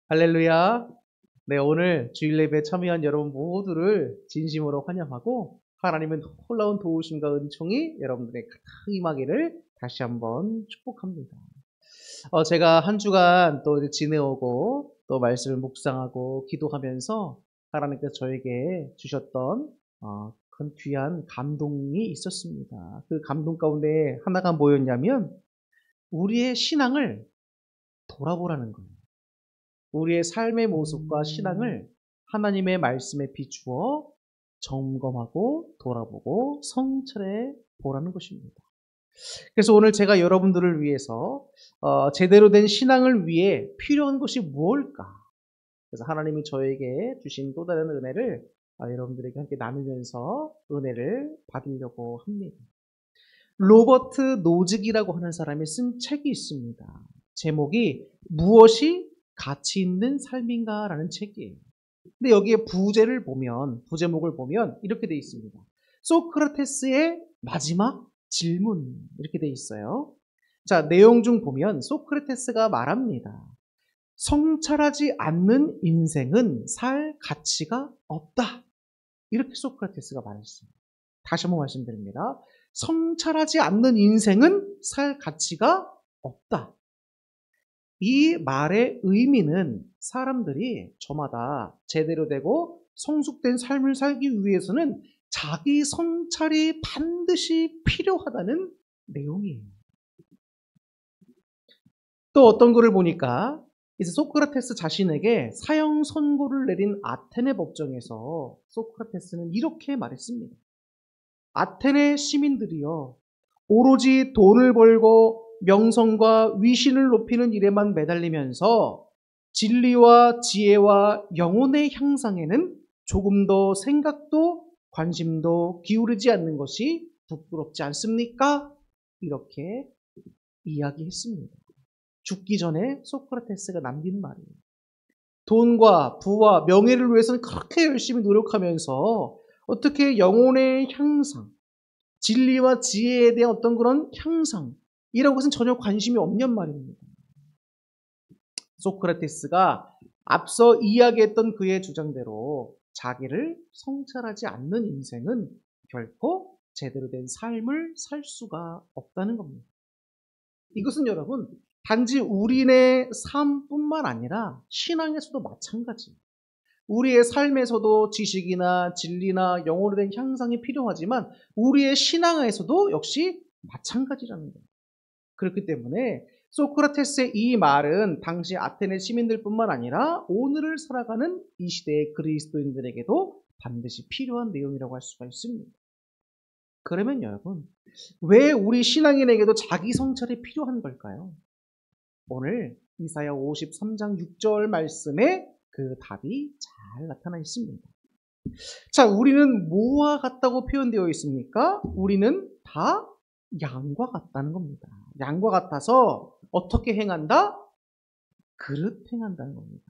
할렐루야. 네, 오늘 주일 예배에 참여한 여러분 모두를 진심으로 환영하고 하나님의 놀라운 도우심과 은총이 여러분들의 가득 임하기를 다시 한번 축복합니다. 제가 한 주간 또 이제 지내오고 또 말씀을 묵상하고 기도하면서 하나님께서 저에게 주셨던 큰 귀한 감동이 있었습니다. 그 감동 가운데 하나가 뭐였냐면 우리의 신앙을 돌아보라는 거예요. 우리의 삶의 모습과 신앙을 하나님의 말씀에 비추어 점검하고 돌아보고 성찰해 보라는 것입니다. 그래서 오늘 제가 여러분들을 위해서 제대로 된 신앙을 위해 필요한 것이 무엇일까? 그래서 하나님이 저에게 주신 또 다른 은혜를 여러분들에게 함께 나누면서 은혜를 받으려고 합니다. 로버트 노즐이라고 하는 사람이 쓴 책이 있습니다. 제목이 무엇이 가치 있는 삶인가라는 책이에요. 근데 여기에 부제목을 보면 이렇게 돼 있습니다. 소크라테스의 마지막 질문 이렇게 돼 있어요. 자, 내용 중 보면 소크라테스가 말합니다. 성찰하지 않는 인생은 살 가치가 없다. 이렇게 소크라테스가 말했어요. 다시 한번 말씀드립니다. 성찰하지 않는 인생은 살 가치가 없다. 이 말의 의미는 사람들이 저마다 제대로 되고 성숙된 삶을 살기 위해서는 자기 성찰이 반드시 필요하다는 내용이에요. 또 어떤 글을 보니까 이제 소크라테스 자신에게 사형 선고를 내린 아테네 법정에서 소크라테스는 이렇게 말했습니다. 아테네 시민들이여, 오로지 돈을 벌고 명성과 위신을 높이는 일에만 매달리면서 진리와 지혜와 영혼의 향상에는 조금 더 생각도 관심도 기울이지 않는 것이 부끄럽지 않습니까? 이렇게 이야기했습니다. 죽기 전에 소크라테스가 남긴 말이에요. 돈과 부와 명예를 위해서는 그렇게 열심히 노력하면서 어떻게 영혼의 향상, 진리와 지혜에 대한 어떤 그런 향상, 이런 것은 전혀 관심이 없냔 말입니다. 소크라테스가 앞서 이야기했던 그의 주장대로 자기를 성찰하지 않는 인생은 결코 제대로 된 삶을 살 수가 없다는 겁니다. 이것은 여러분, 단지 우리의 삶뿐만 아니라 신앙에서도 마찬가지예요. 우리의 삶에서도 지식이나 진리나 영혼에 대한 향상이 필요하지만 우리의 신앙에서도 역시 마찬가지라는 거예요. 그렇기 때문에 소크라테스의 이 말은 당시 아테네 시민들뿐만 아니라 오늘을 살아가는 이 시대의 그리스도인들에게도 반드시 필요한 내용이라고 할 수가 있습니다. 그러면 여러분, 왜 우리 신앙인에게도 자기 성찰이 필요한 걸까요? 오늘 이사야 53장 6절 말씀에 그 답이 잘 나타나 있습니다. 자, 우리는 뭐와 같다고 표현되어 있습니까? 우리는 다 양과 같다는 겁니다. 양과 같아서 어떻게 행한다? 그릇 행한다는 겁니다.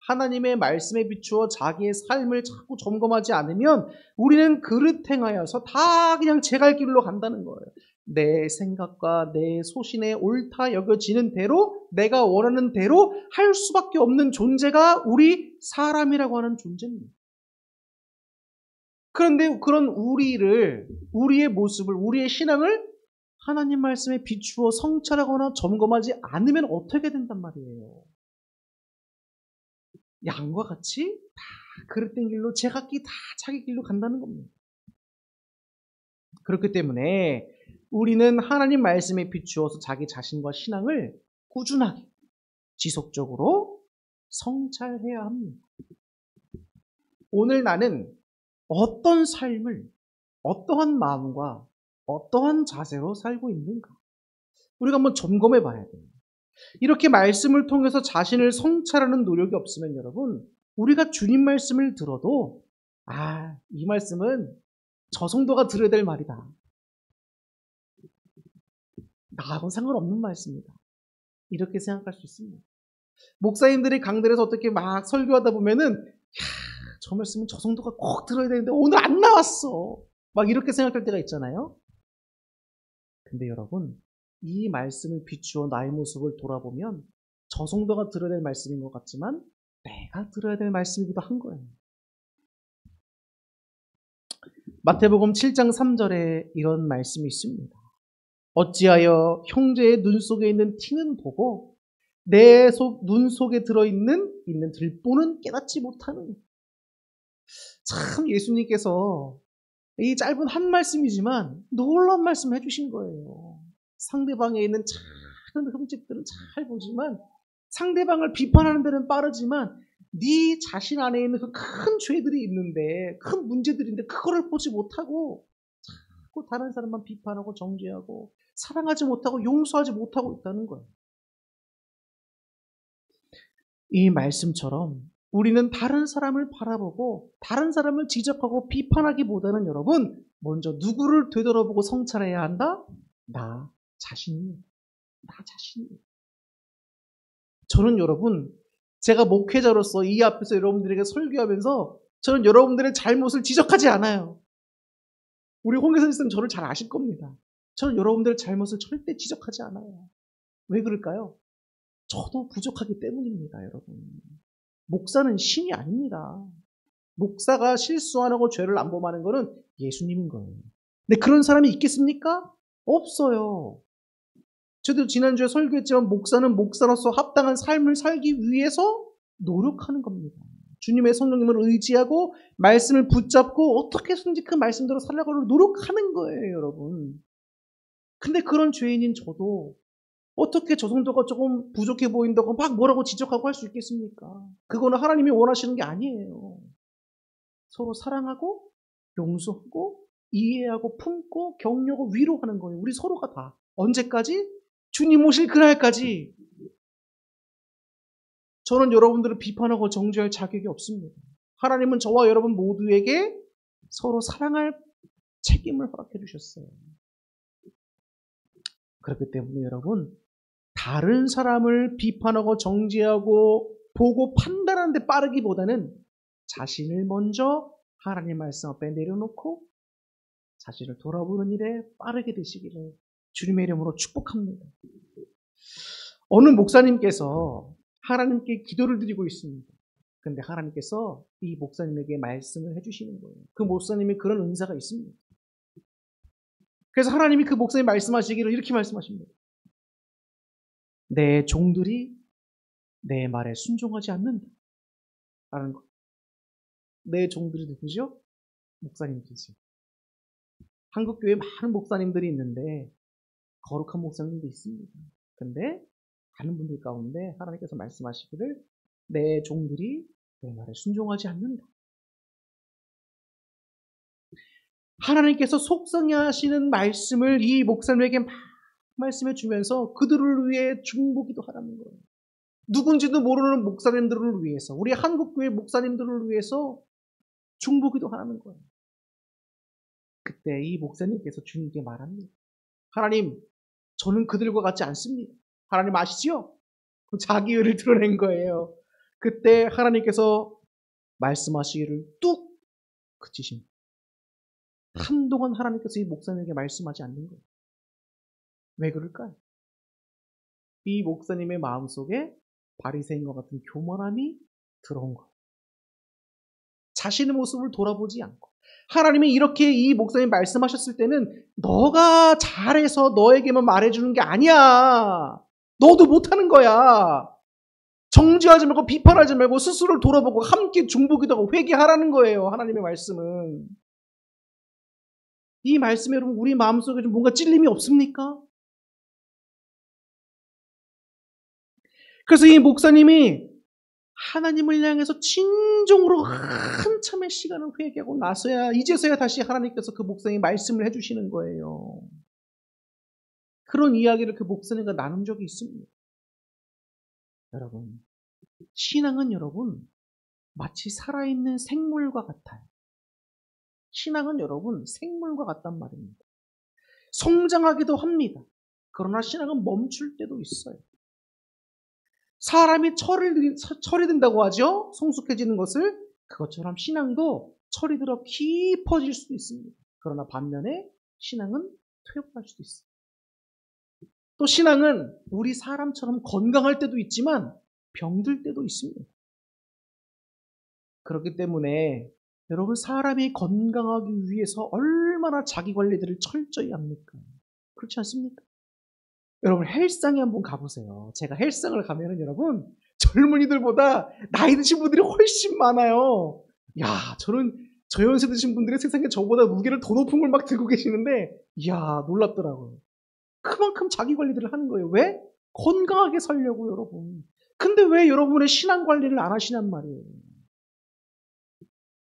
하나님의 말씀에 비추어 자기의 삶을 자꾸 점검하지 않으면 우리는 그릇 행하여서 다 그냥 제 갈 길로 간다는 거예요. 내 생각과 내 소신에 옳다 여겨지는 대로 내가 원하는 대로 할 수밖에 없는 존재가 우리 사람이라고 하는 존재입니다. 그런데 그런 우리의 모습을, 우리의 신앙을 하나님 말씀에 비추어 성찰하거나 점검하지 않으면 어떻게 된단 말이에요? 양과 같이 다 그릇된 길로 제각기 다 자기 길로 간다는 겁니다. 그렇기 때문에 우리는 하나님 말씀에 비추어서 자기 자신과 신앙을 꾸준하게 지속적으로 성찰해야 합니다. 오늘 나는 어떤 삶을 어떠한 마음과 어떠한 자세로 살고 있는가? 우리가 한번 점검해 봐야 돼요. 이렇게 말씀을 통해서 자신을 성찰하는 노력이 없으면 여러분, 우리가 주님 말씀을 들어도 이 말씀은 저 성도가 들어야 될 말이다. 나하고는 상관없는 말씀이다. 이렇게 생각할 수 있습니다. 목사님들이 강단에서 어떻게 막 설교하다 보면은 저 말씀은 저 성도가 꼭 들어야 되는데 오늘 안 나왔어. 막 이렇게 생각할 때가 있잖아요. 근데 여러분, 이 말씀을 비추어 나의 모습을 돌아보면 저 성도가 들어야 될 말씀인 것 같지만 내가 들어야 될 말씀이기도 한 거예요. 마태복음 7장 3절에 이런 말씀이 있습니다. 어찌하여 형제의 눈 속에 있는 티는 보고 내 눈 속에 들어있는 들보는 깨닫지 못하느냐. 참 예수님께서 이 짧은 한 말씀이지만 놀라운 말씀 해주신 거예요. 상대방에 있는 작은 흠집들은 잘 보지만 상대방을 비판하는 데는 빠르지만 네 자신 안에 있는 그 큰 죄들이 있는데 큰 문제들인데 그거를 보지 못하고 자꾸 다른 사람만 비판하고 정죄하고 사랑하지 못하고 용서하지 못하고 있다는 거예요. 이 말씀처럼 우리는 다른 사람을 바라보고 다른 사람을 지적하고 비판하기보다는 여러분 먼저 누구를 되돌아보고 성찰해야 한다? 나 자신이. 저는 여러분 제가 목회자로서 이 앞에서 여러분들에게 설교하면서 저는 여러분들의 잘못을 지적하지 않아요. 우리 홍 선생님 저를 잘 아실 겁니다. 저는 여러분들의 잘못을 절대 지적하지 않아요. 왜 그럴까요? 저도 부족하기 때문입니다, 여러분. 목사는 신이 아닙니다. 목사가 실수 안 하고 죄를 안 범하는 것은 예수님인 거예요. 근데 그런 사람이 있겠습니까? 없어요. 저도 지난주에 설교했지만 목사는 목사로서 합당한 삶을 살기 위해서 노력하는 겁니다. 주님의 성령님을 의지하고 말씀을 붙잡고 어떻게 해서든지 그 말씀대로 살려고 노력하는 거예요, 여러분. 근데 그런 죄인인 저도 어떻게 저 정도가 조금 부족해 보인다고 막 뭐라고 지적하고 할 수 있겠습니까? 그거는 하나님이 원하시는 게 아니에요. 서로 사랑하고 용서하고 이해하고 품고 격려하고 위로하는 거예요. 우리 서로가 다. 언제까지? 주님 오실 그날까지. 저는 여러분들을 비판하고 정죄할 자격이 없습니다. 하나님은 저와 여러분 모두에게 서로 사랑할 책임을 허락해 주셨어요. 그렇기 때문에 여러분 다른 사람을 비판하고 정죄하고 보고 판단하는 데 빠르기보다는 자신을 먼저 하나님 말씀 앞에 내려놓고 자신을 돌아보는 일에 빠르게 되시기를 주님의 이름으로 축복합니다. 어느 목사님께서 하나님께 기도를 드리고 있습니다. 그런데 하나님께서 이 목사님에게 말씀을 해주시는 거예요. 그 목사님이 그런 은사가 있습니다. 그래서 하나님이 그 목사님 말씀하시기를 이렇게 말씀하십니다. 내 종들이 내 말에 순종하지 않는다. 라는 거. 내 종들이 누구죠? 목사님들이죠. 한국교회에 많은 목사님들이 있는데 거룩한 목사님들도 있습니다. 근데 많은 분들 가운데 하나님께서 말씀하시기를 내 종들이 내 말에 순종하지 않는다. 하나님께서 속성하시는 말씀을 이 목사님에게 막 말씀해 주면서 그들을 위해 중보기도 하라는 거예요. 누군지도 모르는 목사님들을 위해서, 우리 한국교회 목사님들을 위해서 중보기도 하라는 거예요. 그때 이 목사님께서 주님께 말합니다. 하나님, 저는 그들과 같지 않습니다. 하나님 아시죠? 자기 의를 드러낸 거예요. 그때 하나님께서 말씀하시기를 뚝 그치십니다. 한동안 하나님께서 이 목사님에게 말씀하지 않는 거예요. 왜 그럴까요? 이 목사님의 마음속에 바리새인과 같은 교만함이 들어온 거예요. 자신의 모습을 돌아보지 않고 하나님이 이렇게 이 목사님 말씀하셨을 때는 너가 잘해서 너에게만 말해주는 게 아니야. 너도 못하는 거야. 정죄하지 말고 비판하지 말고 스스로를 돌아보고 함께 중보기도 하고 회개하라는 거예요. 하나님의 말씀은. 이 말씀에 여러분 우리 마음속에 좀 뭔가 찔림이 없습니까? 그래서 이 목사님이 하나님을 향해서 진정으로 한참의 시간을 회개하고 나서야 이제서야 다시 하나님께서 그 목사님이 말씀을 해주시는 거예요. 그런 이야기를 그 목사님과 나눈 적이 있습니다. 여러분, 신앙은 여러분 마치 살아있는 생물과 같아요. 신앙은 여러분 생물과 같단 말입니다. 성장하기도 합니다. 그러나 신앙은 멈출 때도 있어요. 사람이 철이 든다고 하죠. 성숙해지는 것을. 그것처럼 신앙도 철이 들어 깊어질 수도 있습니다. 그러나 반면에 신앙은 퇴보할 수도 있어요. 또 신앙은 우리 사람처럼 건강할 때도 있지만 병들 때도 있습니다. 그렇기 때문에 여러분 사람이 건강하기 위해서 얼마나 자기 관리들을 철저히 합니까? 그렇지 않습니까? 여러분 헬스장에 한번 가보세요. 제가 헬스장을 가면은 여러분 젊은이들보다 나이 드신 분들이 훨씬 많아요. 야, 저 연세 드신 분들이 세상에 저보다 무게를 더 높은 걸 막 들고 계시는데, 이야, 놀랍더라고요. 그만큼 자기 관리들을 하는 거예요. 왜? 건강하게 살려고, 여러분. 근데 왜 여러분의 신앙 관리를 안 하시냔 말이에요.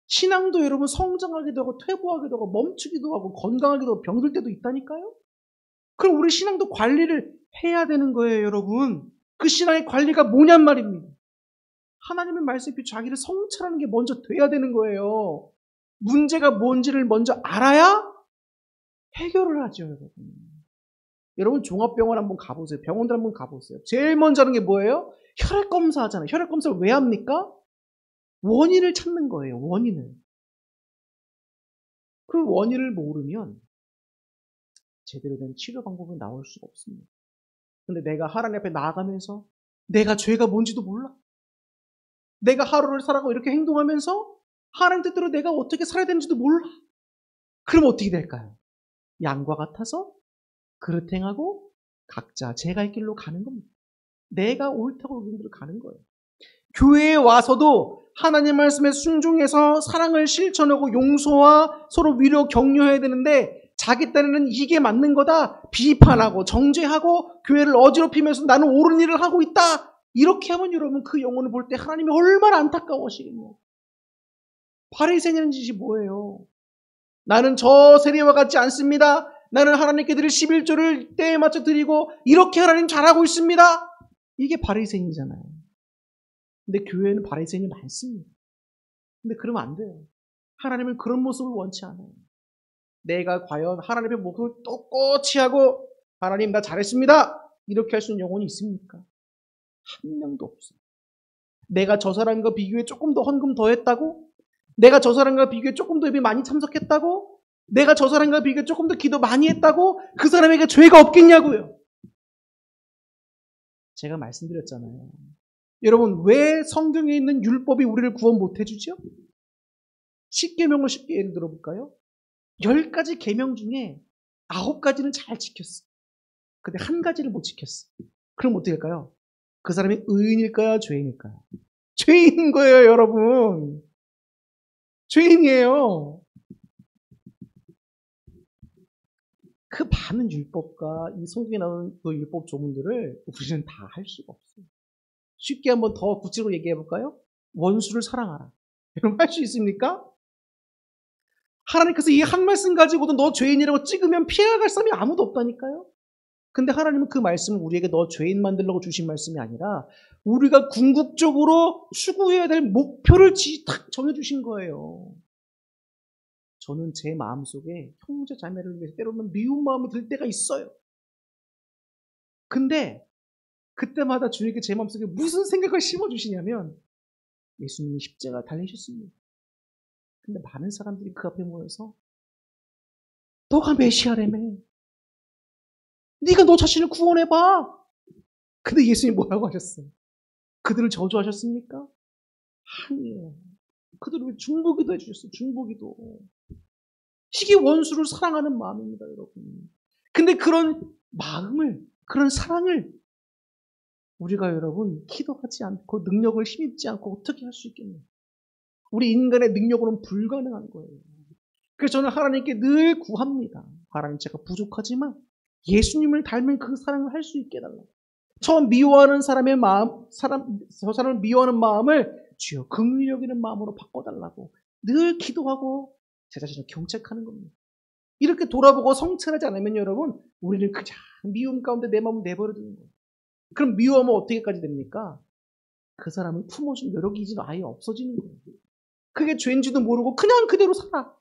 신앙도 여러분 성장하기도 하고, 퇴보하기도 하고, 멈추기도 하고, 건강하기도 하고, 병들 때도 있다니까요? 그럼 우리 신앙도 관리를 해야 되는 거예요, 여러분. 그 신앙의 관리가 뭐냔 말입니다. 하나님의 말씀에 자기를 성찰하는 게 먼저 돼야 되는 거예요. 문제가 뭔지를 먼저 알아야 해결을 하죠, 여러분. 여러분 종합병원 한번 가보세요. 병원들 한번 가보세요. 제일 먼저 하는 게 뭐예요? 혈액 검사 하잖아요. 혈액 검사를 왜 합니까? 원인을 찾는 거예요. 원인을. 그 원인을 모르면 제대로 된 치료 방법이 나올 수가 없습니다. 근데 내가 하나님 앞에 나아가면서 내가 죄가 뭔지도 몰라. 내가 하루를 살아가고 이렇게 행동하면서 하나님 뜻대로 내가 어떻게 살아야 되는지도 몰라. 그럼 어떻게 될까요? 양과 같아서 그릇 행하고 각자 제 갈 길로 가는 겁니다. 내가 옳다고 여기는 길로 가는 거예요. 교회에 와서도 하나님 말씀에 순종해서 사랑을 실천하고 용서와 서로 위로 격려해야 되는데 자기 딴에는 이게 맞는 거다 비판하고 정죄하고 교회를 어지럽히면서 나는 옳은 일을 하고 있다 이렇게 하면 여러분 그 영혼을 볼 때 하나님이 얼마나 안타까워하시겠냐고. 바리새인이라는 짓이 뭐예요? 나는 저 세리와 같지 않습니다. 나는 하나님께 드릴 11조를 때에 맞춰 드리고 이렇게 하나님 잘하고 있습니다. 이게 바리새인이잖아요. 근데 교회에는 바리새인이 많습니다. 근데 그러면 안 돼요. 하나님은 그런 모습을 원치 않아요. 내가 과연 하나님의 목을 꼿꼿이 하고 하나님 나 잘했습니다. 이렇게 할 수 있는 영혼이 있습니까? 한 명도 없어요. 내가 저 사람과 비교해 조금 더 헌금 더 했다고? 내가 저 사람과 비교해 조금 더 예배 많이 참석했다고? 내가 저 사람과 비교해 조금 더 기도 많이 했다고? 그 사람에게 죄가 없겠냐고요. 제가 말씀드렸잖아요. 여러분 왜 성경에 있는 율법이 우리를 구원 못 해주죠? 10계명을 쉽게 예를 들어볼까요? 10가지 계명 중에 9가지는 잘 지켰어. 근데 한 가지를 못 지켰어. 그럼 어떻게 할까요? 그 사람이 의인일까요? 죄인일까요? 죄인인 거예요, 여러분. 죄인이에요. 그 많은 율법과 이 성경에 나오는 그 율법 조문들을 우리는 다 할 수가 없어요. 쉽게 한번 더 구체적으로 얘기해 볼까요? 원수를 사랑하라. 여러분 할 수 있습니까? 하나님께서 이 한 말씀 가지고도 너 죄인이라고 찍으면 피해갈 사람이 아무도 없다니까요? 근데 하나님은 그 말씀을 우리에게 너 죄인 만들려고 주신 말씀이 아니라 우리가 궁극적으로 추구해야 될 목표를 딱 정해주신 거예요. 저는 제 마음속에 형제 자매를 위해서 때로는 미운 마음이 들 때가 있어요. 근데 그때마다 주님께 제 마음속에 무슨 생각을 심어주시냐면 예수님이 십자가 달리셨습니다. 근데 많은 사람들이 그 앞에 모여서 너가 메시아라며. 네가 너 자신을 구원해봐. 근데 예수님이 뭐라고 하셨어요? 그들을 저주하셨습니까? 아니에요. 그들을 중보기도 해주셨어요. 중보기도. 이게 원수를 사랑하는 마음입니다, 여러분. 근데 그런 마음을, 그런 사랑을 우리가 여러분 기도하지 않고 능력을 힘입지 않고 어떻게 할 수 있겠냐? 우리 인간의 능력으로는 불가능한 거예요. 그래서 저는 하나님께 늘 구합니다. 하나님 제가 부족하지만 예수님을 닮은 그 사랑을 할 수 있게 해달라고. 저 미워하는 사람의 마음, 저 사람을 미워하는 마음을 주여 긍휼히 여기는 마음으로 바꿔달라고 늘 기도하고 제 자신을 경책하는 겁니다. 이렇게 돌아보고 성찰하지 않으면 여러분 우리는 그냥 미움 가운데 내 마음을 내버려 두는 거예요. 그럼 미워하면 어떻게까지 됩니까? 그 사람을 품어줄 여력이 이제 아예 없어지는 거예요. 그게 죄인지도 모르고 그냥 그대로 살아.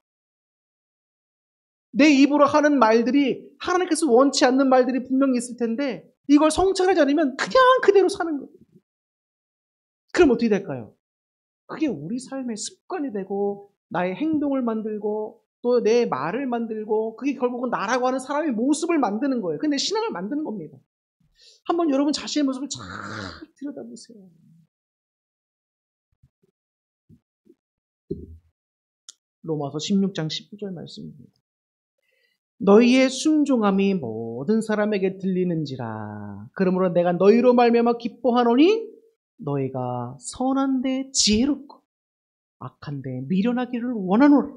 내 입으로 하는 말들이 하나님께서 원치 않는 말들이 분명히 있을 텐데 이걸 성찰하지 않으면 그냥 그대로 사는 거예요. 그럼 어떻게 될까요? 그게 우리 삶의 습관이 되고 나의 행동을 만들고 또 내 말을 만들고 그게 결국은 나라고 하는 사람의 모습을 만드는 거예요. 근데 신앙을 만드는 겁니다. 한번 여러분 자신의 모습을 잘 들여다보세요. 로마서 16장 19절 말씀입니다. 너희의 순종함이 모든 사람에게 들리는지라. 그러므로 내가 너희로 말미암아 기뻐하노니 너희가 선한 데 지혜롭고 악한 데 미련하기를 원하노라.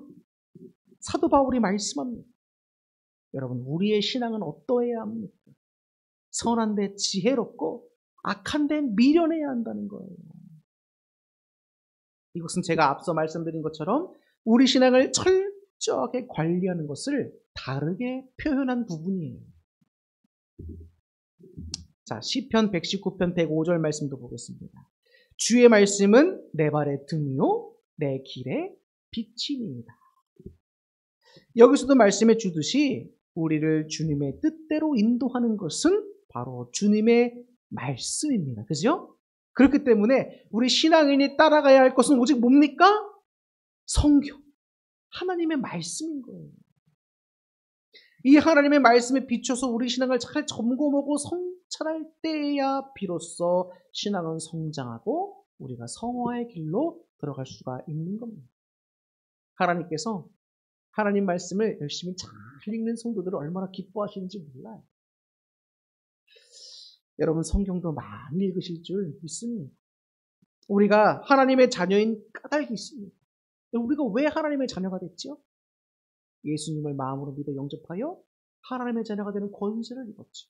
사도 바울이 말씀합니다. 여러분, 우리의 신앙은 어떠해야 합니까? 선한 데 지혜롭고 악한 데 미련해야 한다는 거예요. 이것은 제가 앞서 말씀드린 것처럼 우리 신앙을 철저하게 관리하는 것을 다르게 표현한 부분이에요. 자, 시편 119편 105절 말씀도 보겠습니다. 주의 말씀은 내 발의 등이요 내 길의 빛이니이다. 여기서도 말씀해 주듯이 우리를 주님의 뜻대로 인도하는 것은 바로 주님의 말씀입니다. 그죠? 그렇기 때문에 우리 신앙인이 따라가야 할 것은 오직 뭡니까? 성경, 하나님의 말씀인 거예요. 이 하나님의 말씀에 비춰서 우리 신앙을 잘 점검하고 성찰할 때야 비로소 신앙은 성장하고 우리가 성화의 길로 들어갈 수가 있는 겁니다. 하나님께서 하나님 말씀을 열심히 잘 읽는 성도들을 얼마나 기뻐하시는지 몰라요. 여러분, 성경도 많이 읽으실 줄 믿습니다. 우리가 하나님의 자녀인 까닭이 있습니다. 우리가 왜 하나님의 자녀가 됐죠? 예수님을 마음으로 믿어 영접하여 하나님의 자녀가 되는 권세를 입었죠.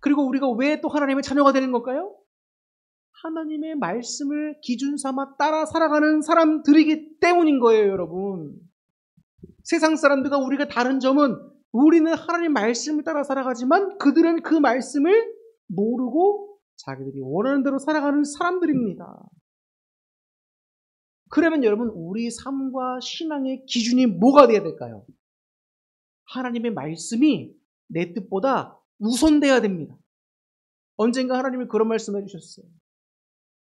그리고 우리가 왜 또 하나님의 자녀가 되는 걸까요? 하나님의 말씀을 기준 삼아 따라 살아가는 사람들이기 때문인 거예요, 여러분. 세상 사람들과 우리가 다른 점은 우리는 하나님 말씀을 따라 살아가지만 그들은 그 말씀을 모르고 자기들이 원하는 대로 살아가는 사람들입니다. 그러면 여러분, 우리 삶과 신앙의 기준이 뭐가 돼야 될까요? 하나님의 말씀이 내 뜻보다 우선돼야 됩니다. 언젠가 하나님이 그런 말씀을 해주셨어요.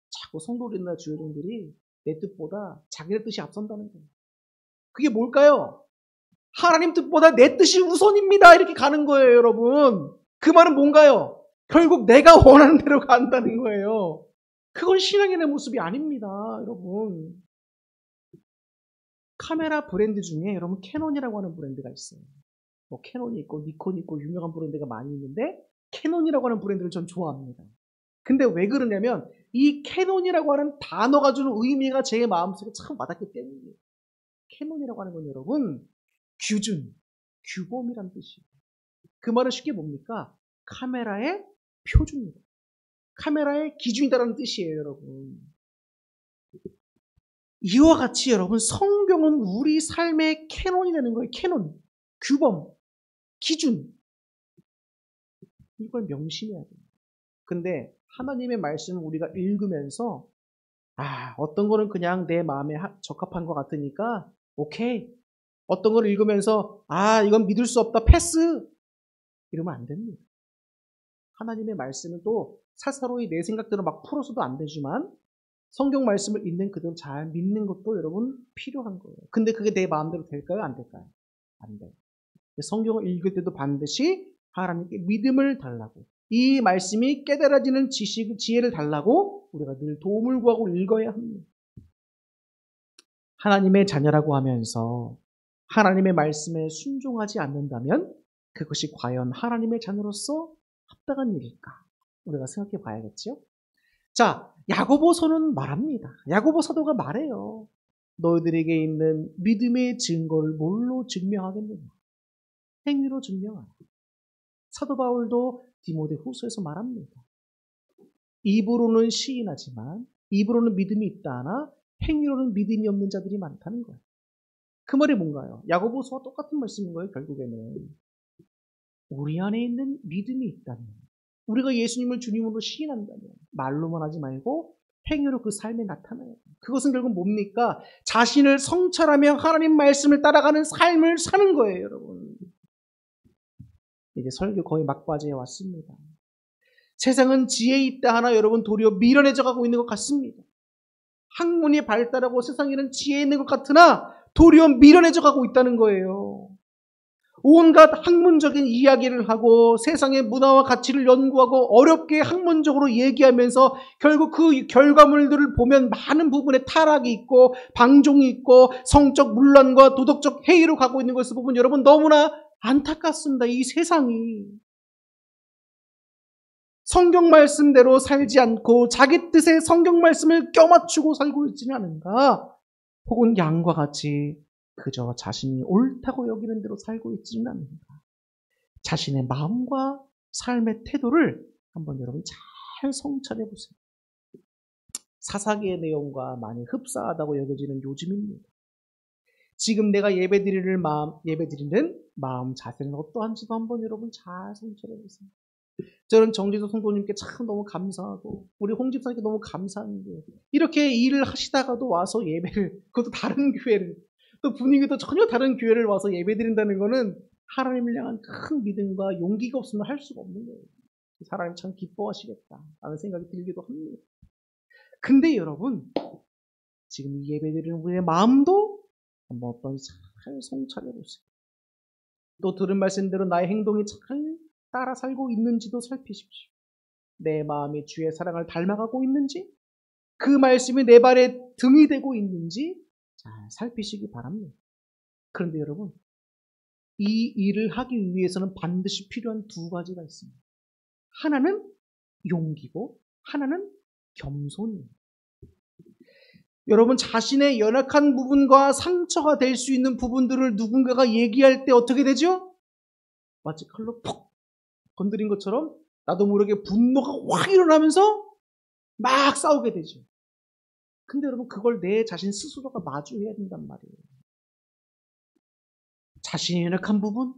자꾸 성도들이나 주여종들이 내 뜻보다 자기네 뜻이 앞선다는 거예요. 그게 뭘까요? 하나님 뜻보다 내 뜻이 우선입니다. 이렇게 가는 거예요, 여러분. 그 말은 뭔가요? 결국 내가 원하는 대로 간다는 거예요. 그건 신앙인의 모습이 아닙니다, 여러분. 카메라 브랜드 중에 여러분 캐논이라고 하는 브랜드가 있어요. 뭐 캐논이 있고 니콘이 있고 유명한 브랜드가 많이 있는데 캐논이라고 하는 브랜드를 전 좋아합니다. 근데 왜 그러냐면 이 캐논이라고 하는 단어가 주는 의미가 제 마음속에 참 와닿기 때문이에요. 캐논이라고 하는 건 여러분 규준, 규범이란 뜻이에요. 그 말은 쉽게 뭡니까? 카메라의 표준이다. 카메라의 기준이다라는 뜻이에요, 여러분. 이와 같이 여러분, 성경은 우리 삶의 캐논이 되는 거예요. 캐논, 규범, 기준. 이걸 명심해야 돼요. 근데 하나님의 말씀을 우리가 읽으면서 어떤 거는 그냥 내 마음에 적합한 것 같으니까 오케이. 어떤 걸 읽으면서 이건 믿을 수 없다, 패스. 이러면 안 됩니다. 하나님의 말씀은 또 사사로이 내 생각대로 막 풀어서도 안 되지만 성경 말씀을 있는 그대로 잘 믿는 것도 여러분 필요한 거예요. 근데 그게 내 마음대로 될까요? 안 될까요? 안 돼요. 성경을 읽을 때도 반드시 하나님께 믿음을 달라고, 이 말씀이 깨달아지는 지혜를 달라고 우리가 늘 도움을 구하고 읽어야 합니다. 하나님의 자녀라고 하면서 하나님의 말씀에 순종하지 않는다면 그것이 과연 하나님의 자녀로서 합당한 일일까? 우리가 생각해 봐야겠죠? 자, 야고보서는 말합니다. 야고보 사도가 말해요. 너희들에게 있는 믿음의 증거를 뭘로 증명하겠느냐? 행위로 증명하라. 사도 바울도 디모데후서에서 말합니다. 입으로는 시인하지만 입으로는 믿음이 있다 하나 행위로는 믿음이 없는 자들이 많다는 거예요. 그 말이 뭔가요? 야고보서와 똑같은 말씀인 거예요. 결국에는 우리 안에 있는 믿음이 있다면, 우리가 예수님을 주님으로 시인한다면 말로만 하지 말고 행위로 그 삶에 나타나요. 그것은 결국 뭡니까? 자신을 성찰하며 하나님 말씀을 따라가는 삶을 사는 거예요, 여러분. 이제 설교 거의 막바지에 왔습니다. 세상은 지혜 있다 하나 여러분 도리어 미련해져 가고 있는 것 같습니다. 학문이 발달하고 세상에는 지혜 있는 것 같으나 도리어 미련해져 가고 있다는 거예요. 온갖 학문적인 이야기를 하고 세상의 문화와 가치를 연구하고 어렵게 학문적으로 얘기하면서 결국 그 결과물들을 보면 많은 부분에 타락이 있고 방종이 있고 성적 문란과 도덕적 해이로 가고 있는 것을 보면 여러분 너무나 안타깝습니다. 이 세상이 성경 말씀대로 살지 않고 자기 뜻의 성경 말씀을 껴맞추고 살고 있지는 않은가? 혹은 양과 같이 그저 자신이 옳다고 여기는 대로 살고 있지는 않는가? 자신의 마음과 삶의 태도를 한번 여러분 잘 성찰해 보세요. 사사기의 내용과 많이 흡사하다고 여겨지는 요즘입니다. 지금 내가 예배드리는 마음 자세는 어떠한지도 한번 여러분 잘 성찰해 보세요. 저는 정지도 성도님께 참 너무 감사하고 우리 홍 집사님께 너무 감사한 게 이렇게 일을 하시다가도 와서 예배를, 그것도 다른 교회를, 또 분위기도 전혀 다른 교회를 와서 예배드린다는 거는 하나님을 향한 큰 믿음과 용기가 없으면 할 수가 없는 거예요. 하나님 참 기뻐하시겠다 라는 생각이 들기도 합니다. 근데 여러분 지금 이 예배드리는 우리의 마음도 한번 어떤지 잘 성찰해 보세요. 또 들은 말씀대로 나의 행동이 잘 따라 살고 있는지도 살피십시오. 내 마음이 주의 사랑을 닮아가고 있는지, 그 말씀이 내 발에 등이 되고 있는지 잘 살피시기 바랍니다. 그런데 여러분, 이 일을 하기 위해서는 반드시 필요한 두 가지가 있습니다. 하나는 용기고 하나는 겸손입니다. 여러분 자신의 연약한 부분과 상처가 될 수 있는 부분들을 누군가가 얘기할 때 어떻게 되죠? 마치 칼로 푹 건드린 것처럼 나도 모르게 분노가 확 일어나면서 막 싸우게 되죠. 근데 여러분 그걸 내 자신 스스로가 마주해야 된단 말이에요. 자신의 연약한 부분,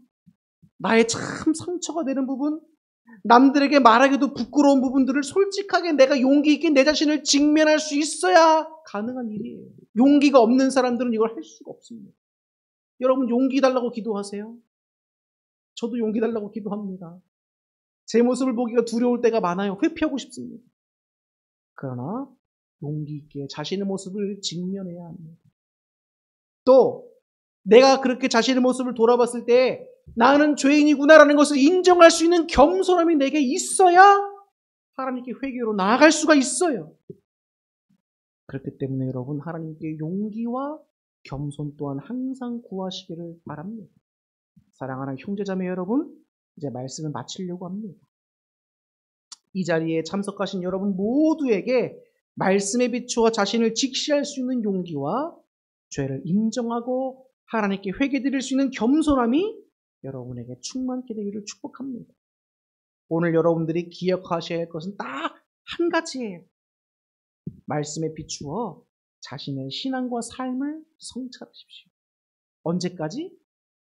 나의 참 상처가 되는 부분, 남들에게 말하기도 부끄러운 부분들을 솔직하게 내가 용기 있게 내 자신을 직면할 수 있어야 가능한 일이에요. 용기가 없는 사람들은 이걸 할 수가 없습니다. 여러분 용기 달라고 기도하세요. 저도 용기 달라고 기도합니다. 제 모습을 보기가 두려울 때가 많아요. 회피하고 싶습니다. 그러나 용기 있게 자신의 모습을 직면해야 합니다. 또 내가 그렇게 자신의 모습을 돌아봤을 때 나는 죄인이구나라는 것을 인정할 수 있는 겸손함이 내게 있어야 하나님께 회개로 나아갈 수가 있어요. 그렇기 때문에 여러분 하나님께 용기와 겸손 또한 항상 구하시기를 바랍니다. 사랑하는 형제자매 여러분, 이제 말씀을 마치려고 합니다. 이 자리에 참석하신 여러분 모두에게 말씀에 비추어 자신을 직시할 수 있는 용기와 죄를 인정하고 하나님께 회개드릴 수 있는 겸손함이 여러분에게 충만케 되기를 축복합니다. 오늘 여러분들이 기억하셔야 할 것은 딱 한 가지예요. 말씀에 비추어 자신의 신앙과 삶을 성찰하십시오. 언제까지?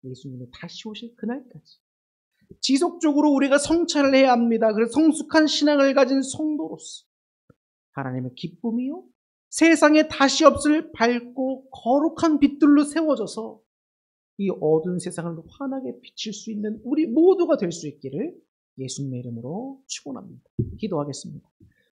예수님이 다시 오실 그날까지. 지속적으로 우리가 성찰을 해야 합니다. 그래서 성숙한 신앙을 가진 성도로서 하나님의 기쁨이요 세상에 다시 없을 밝고 거룩한 빛들로 세워져서 이 어두운 세상을 환하게 비칠 수 있는 우리 모두가 될 수 있기를 예수님의 이름으로 축원합니다. 기도하겠습니다.